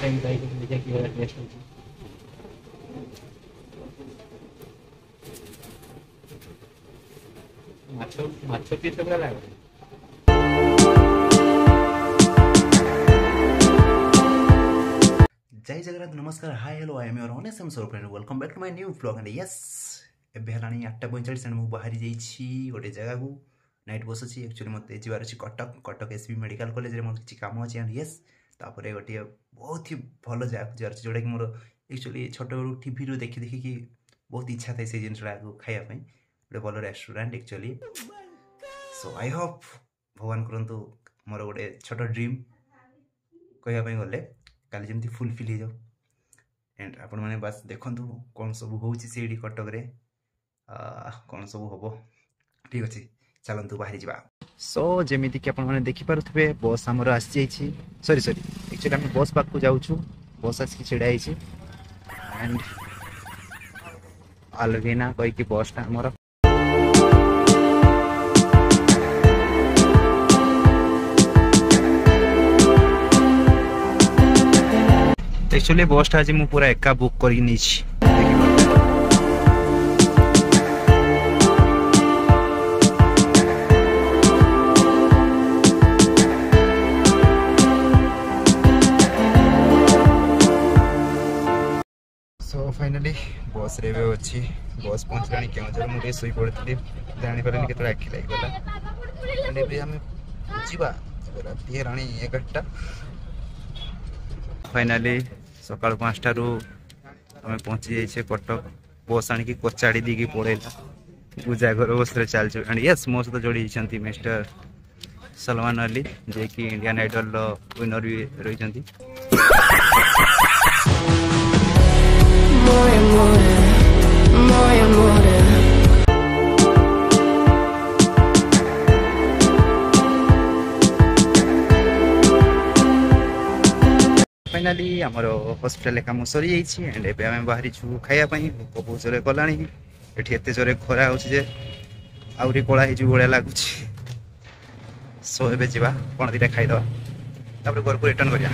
Time try करके देखिए कि वाला टेस्ट होची माछो माछो पीस पूरा लागे। जय जगन्नाथ नमस्कार hi hello I am your honest so friend welcome back to my new vlog and yes एबे हलानी 8:45 एंड मु बाहरी जाइछि गोटे जगह को नाइट बस अछि एक्चुअली मते जिवार अछि कटक एसबी मेडिकल कॉलेज रे मोर किछि काम अछि एंड यस तापरे गोटे बहुत ही भलो जगह जिवार अछि जोडा कि मोर एक्चुअली छोट बडू टीवी रो देखि देखि कि बहुत इच्छा थाए से जिनसडा को खाया पई गोटे भलो restaurant actually so I hope भगवान करंतु मोर गोटे छोट ड्रीम कहया पई गले काली जमती फुलफिल हो जाओ एंड आपण मैंने बस देखु कौन सब होची कटक रे कौन सब हम ठीक अच्छे चलतु बाहरी जा सो जमीती कि आपने देखिपे बस आमर आसी सरी सरी एक्चुअली आम बस पाक जाऊँ बस आसिक छिड़ाई एंड आलविना कहीकि बसटा आमर एक्चुअली बसटा आज मुझे पूरा एका बुक कर सो फाइनली बस रे अच्छी बस पहुँचला क्यों मुझे शुई पड़ी जापारे के आखि लगे आम जा राति हेला 11टा फाइनली सका 5 आम पहुँची जाइए कटक बस आणिक कचाड़ी दी पड़ेगा पूजागर बस चल एंड यस मो सहित जोड़ी मिस्टर सलमान अली जे कि इंडियन आइडल विनर भी रही फाइनाली आमर हॉस्पिटल काम सरी जाइए एंड एबे आम बाहरी छु खायापाई भोक बहुत जोरे कला एट जोरे खरा हो आहरी कला भाया लगुच सो ए जा कौन दीटा खाईदे घर को रिटर्न करिया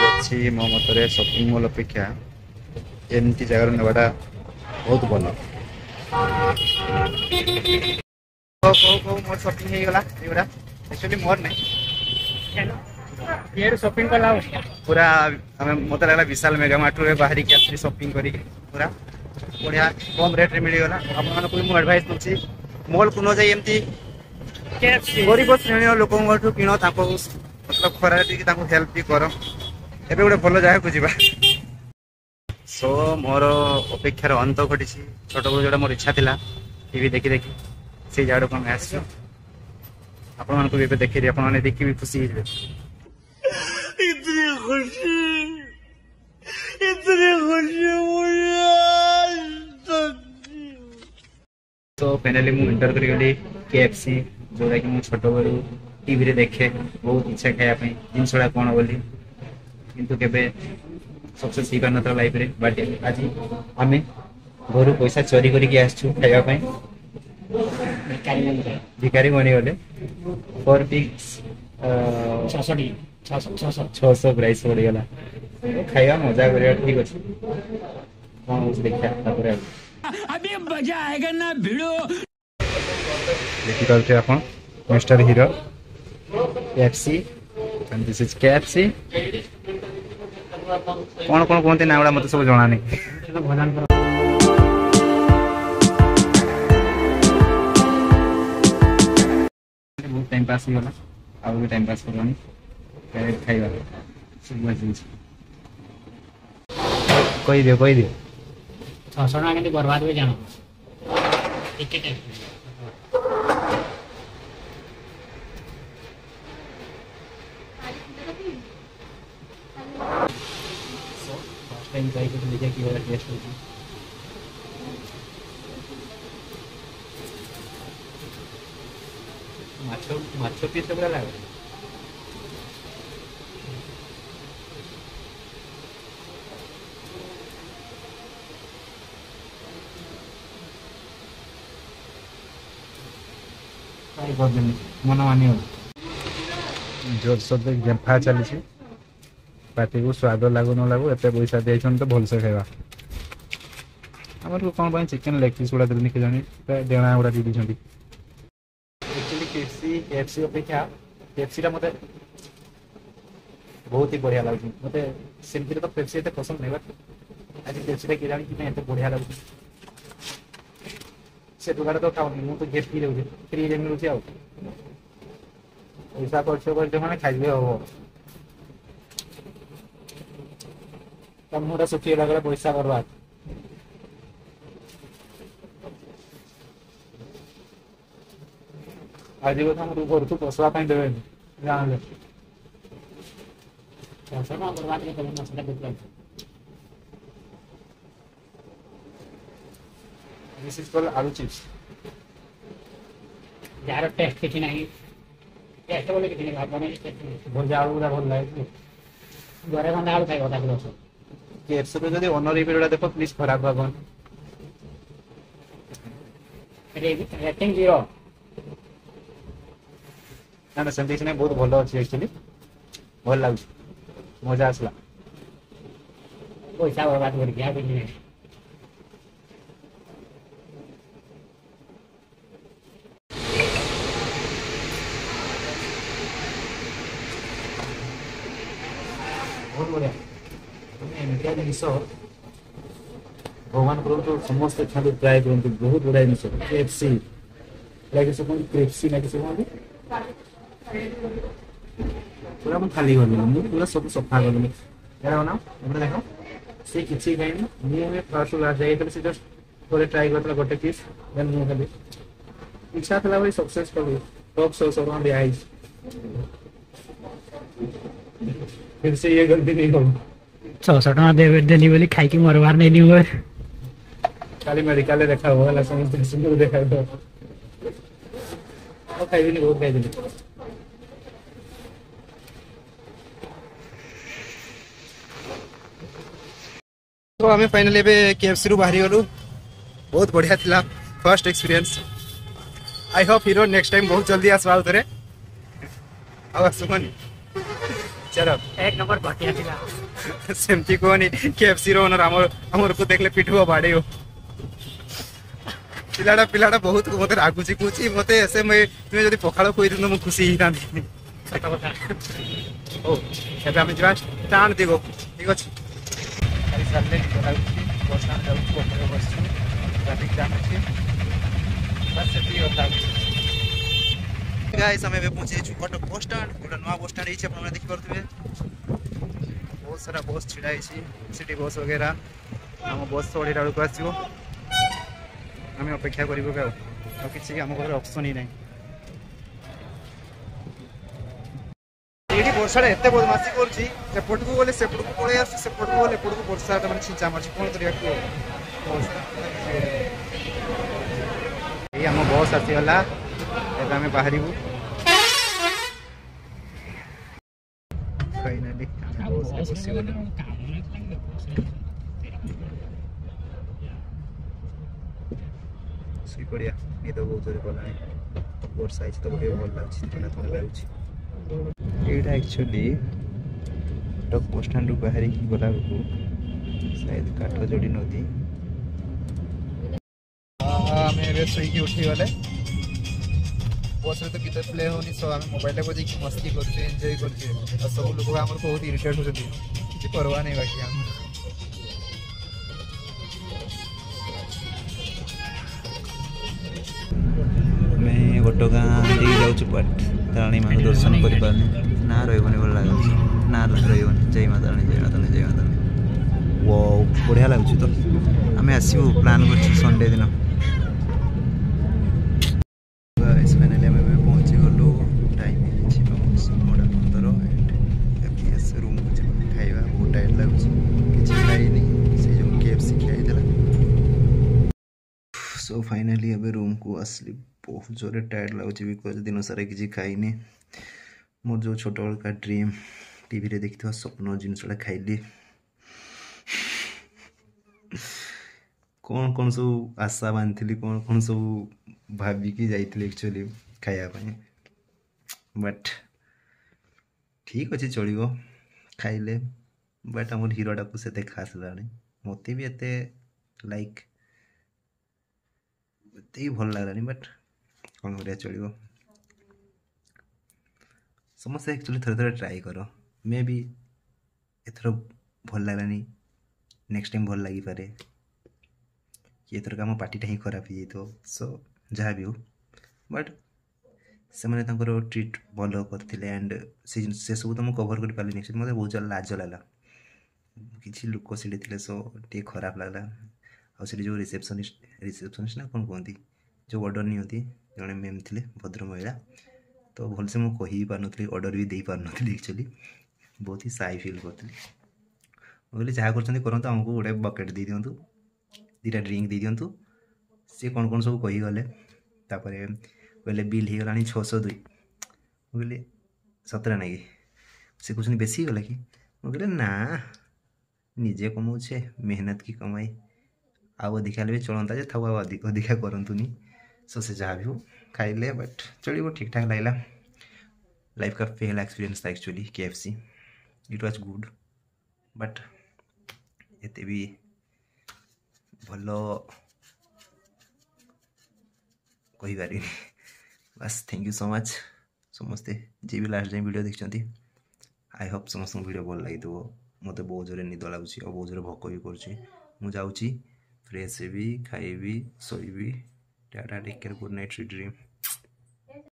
अच्छी मो मत शॉपिंग मॉल अपेक्षा एमती जगार नेबाटा बहुत भल मोर शॉपिंग हो गला एगुड़ा एक्चुअली मोर नहीं ये शॉपिंग कला पूरा मत लगला विशाल मेगा मार्ट रे बाहरी के आसी शॉपिंग करी पूरा बढ़िया कम रेट रे मिल गला आप मन को मु एडवाइस दूची मॉल को न जाई एमती गरीब श्रेणी लोक किण ताको मतलब खरा ताको हेल्प भी करो एबे गोटे भल जगह को जीवा सो मोर अपेक्षार अंत घटी छोट बड़ जोड़ा मोर इच्छा था टीवी देखी देखी से जगह को आस आपण भी देखी आपने देखी भी खुशी तो फाइनली मुझे इंटर करी KFC जोड़ा कि मुझे छोट बड़ू टीवी देखे बहुत इच्छा खायापी जिनसा कौन बोली किंतु केबे सक्सेस ही पार लाइफ रे बट आज आम घर पैसा चोरी करके खायापाई भिकारी बनी गले पर पिक्स 600 प्राइस पड़गला खाଇବା मजा कर ठीक अच्छे कौन हो देखा अभी मजा आएगा ना भिड़ो देखि पाते आपण mister hero KFC and this is KFC कौन कौन कहते ना मत सब जना नहीं बहुत टाइम पास होगा आउ भी टाइम पास करवानी खाइबा कही दियो 600 टका के बर्बाद हो जानो टिकट टाइम ट्राई करके देखिए कि वाला टेस्ट होची माछो माछो पीस पूरा लागे। ट्राई करदेली मन मानी जोरसोर गेम्फा चली पार्टी को स्वाद लागू न लागू एत पैसा दिखाई तो भलसे खावा आमर कौन चिकेन लेग पीस गुड़ा देनी जानी डेणा गुड़ा दी एक्चुअली केएफसी अपेक्षा पेप्सी मत बहुत ही बढ़िया लगे मत सेमती तो पेप्सी एत पसंद नहीं बट आज पेप्सी किए जानी कि बढ़िया लगे से दुकान तो खाऊनी मुझे गेट पी रोचे फ्री रे मिलूँ आ पैसा खर्च मैंने खाइबे हम तब मुझे सुखी लगे पैसा बर्बाद आज कथा मुझे घर को पोसवा देवे जान 600 ଟଙ୍କା ବରବାଦ କରି ଦେବେ ମାଛଟା ବିକ୍ରି दिस इज कॉल्ड आलू चिप्स ଯାହାର ଟେଷ୍ଟ କିଛି ନାହିଁ ଟେଷ୍ଟ ବୋଲି କିଛି ନାହିଁ ଆପଣ भजा आलू गुड़ा भल लगे ଘରେ ଗଣ୍ଡା ଆଳୁ ଖାଇବ ତାକୁ ଦଶ केएफसी को जब ओनर रिव्यू देखो प्लीज खराब भाव रेटिंग 0 ना सेमती नहीं बहुत भल अच्छे एक्चुअली भल लगे मजा आसला ପଇସା ବରବାଦ କରିକି ଆଉ କିଛି ନାହିଁ बहुत बढ़िया एमती जिन भगवान करूँ समस्त खाली ट्राए करते बहुत बढ़िया जिन केएफसी लगे से कहते क्रेप्सी लगे से कहते पूरा मुझे खाली कर मुझे पूरा सब सफा कर क्या बनाओ एपटे देख से किसी खाई मुझे फर्स्ट जाइए से जस्ट थोड़े ट्राए करता गोटे पीस देन मुझे खाली इच्छा था भाई सक्सेस करी टॉप 100 टका दिखाई फिर से ये गलती नहीं करूँ 600 ଟଙ୍କା ଦେବେ ଦେଲି ବୋଲି ଖାଇକି ମରବାର ନେଇନି ହୁଏ खाली मेडिकल देखा हुआ है समझते सुंदर देखा हुआ और खाई भी बहुत खाई तो हमें फाइनली केएफसी रु बाहरी गलु बहुत बढ़िया थिला first experience I hope hero next time बहुत जल्दी आसवा उतरे और सुमन चलो एक नंबर घटिया थिला सेमती कहनी केएफसी रो ओनर हमर को देखले पिठुआ बाड़े पिलाटा बहुत मत रागुची कौच मत ऐसे तुम्हें जब पखाड़ खोई दिन मुझे खुशी ही था सत कथा ओ एबे आम जा स्टाण देव ठीक अच्छे खाली सारे बस स्टाण जाऊँ बस ट्राफिक जाम अच्छे बस से गाइस हमें पहुंचे कटक बस स्टाण गोटे नुआ बस स्टाण है आप देखी पारे बहुत सारा बस छिड़ा सिटी बस वगैरह आम बस 8टा बेलू आसो आम अपेक्षा करूँ कि आम घर ऑप्शन ही ना ये वर्षा एत बदमाशी करपटू गले सेपट को पड़े आसपट को गले एपट को वर्षा मैंने छिंचा मार्च कौन कर आम बस आसीगला एम बाहर फाइनाली शुई पड़िया निद बहुत जोर गला वर्षा तो बहुत भल लगे थंडा थंडा लगुच यहाँ एक्चुअली कटक बस स्टाण रु बाहर गला शायद काठजोड़ी नदी आम शुईकी उठी गले बस तो गीत प्ले होनी सब आम मोबाइल को देखिए मस्ती कर एंजॉय कर सब लोग आम बहुत इरिटेट होती किसी परवा नहीं बाकी आम मैं घटगाँ जाऊँ बट तारिणी माँ दर्शन कर ना रही भल लगे ना रही जय माता रानी जय माता रानी जय माता रानी वो बढ़िया लगुच तो आम आसू प्लान कर संडे दिन फाइनाली आम पहुँची गलु टाइम 9:15 रूम को खाଇବା बहुत टाइट लगुच कि खाइनी से जो केएफसी खाई सो फाइनाली अब रूम को आसली बहुत जोरे टायर्ड लगुच बिकज दिन सारा किसी खाइनी मोर जो छोट बड़का ड्रीम टीवी रे देखि स्वप्न जिनसा खाइली कौन कौन सब आशा बांधी कौन कौन सब भाविकी जाइली एक्चुअली खाइबा बट ठीक अच्छे चलो खाइले बट आम हिरोटा को से खास लानी मत भी एत लाइक एत भल लगलानी बट कौन कर चलो समस्त एक्चुअली थोड़े थोड़े ट्राए कर मे भी एथर भल लगलानी नेक्स्ट टाइम भल लगी पारे कि एथर आम पार्टीटा ही खराब हो जाए सो जहाँ भी हो बट से मैंने ट्रिट भल करते एंड से सब तो मुझे कभर कर पारे मत बहुत ज्यादा लाज लगा किसी लोक से सो टे खराब लगला आगे जो रिसेप्शनिस्ट ना कौन कहती जो ऑर्डर नहीं जड़े मैम थे भद्र महिला तो भलसे मुझे कही पार नी ऑर्डर भी दे पार नी एक्चुअली बहुत ही साई फिल करी मुझे जहाँ कर आमको गोटे बकेट दे दिंतु दीटा ड्रिंक दे दिंतु सी कौन कौन सब कहीगले कहले बिल हो गला 602 मुझे सतरा ना कि से कहते बेसी गला कि मुझे ना निजे कमाऊे मेहनत की कमाई आउ अधिका भी चलता था अधिका करतुनी सो से जहाँ भी हो खाइले बट चलो ठीक ठाक लगला लाइफ का पहला एक्सपीरियंस था actually KFC it was good but एते भी भल कही पारि बस थैंक यू सो मच समस्ते जी भी लास्ट टाइम वीडियो देखते आई होप समस्त वीडियो भल लगी मत बहुत जोरे निद लगुच और बहुत जोरे भोक भी कर फ्रेश भी खाइबी शोबी tata take care good night sweet dream.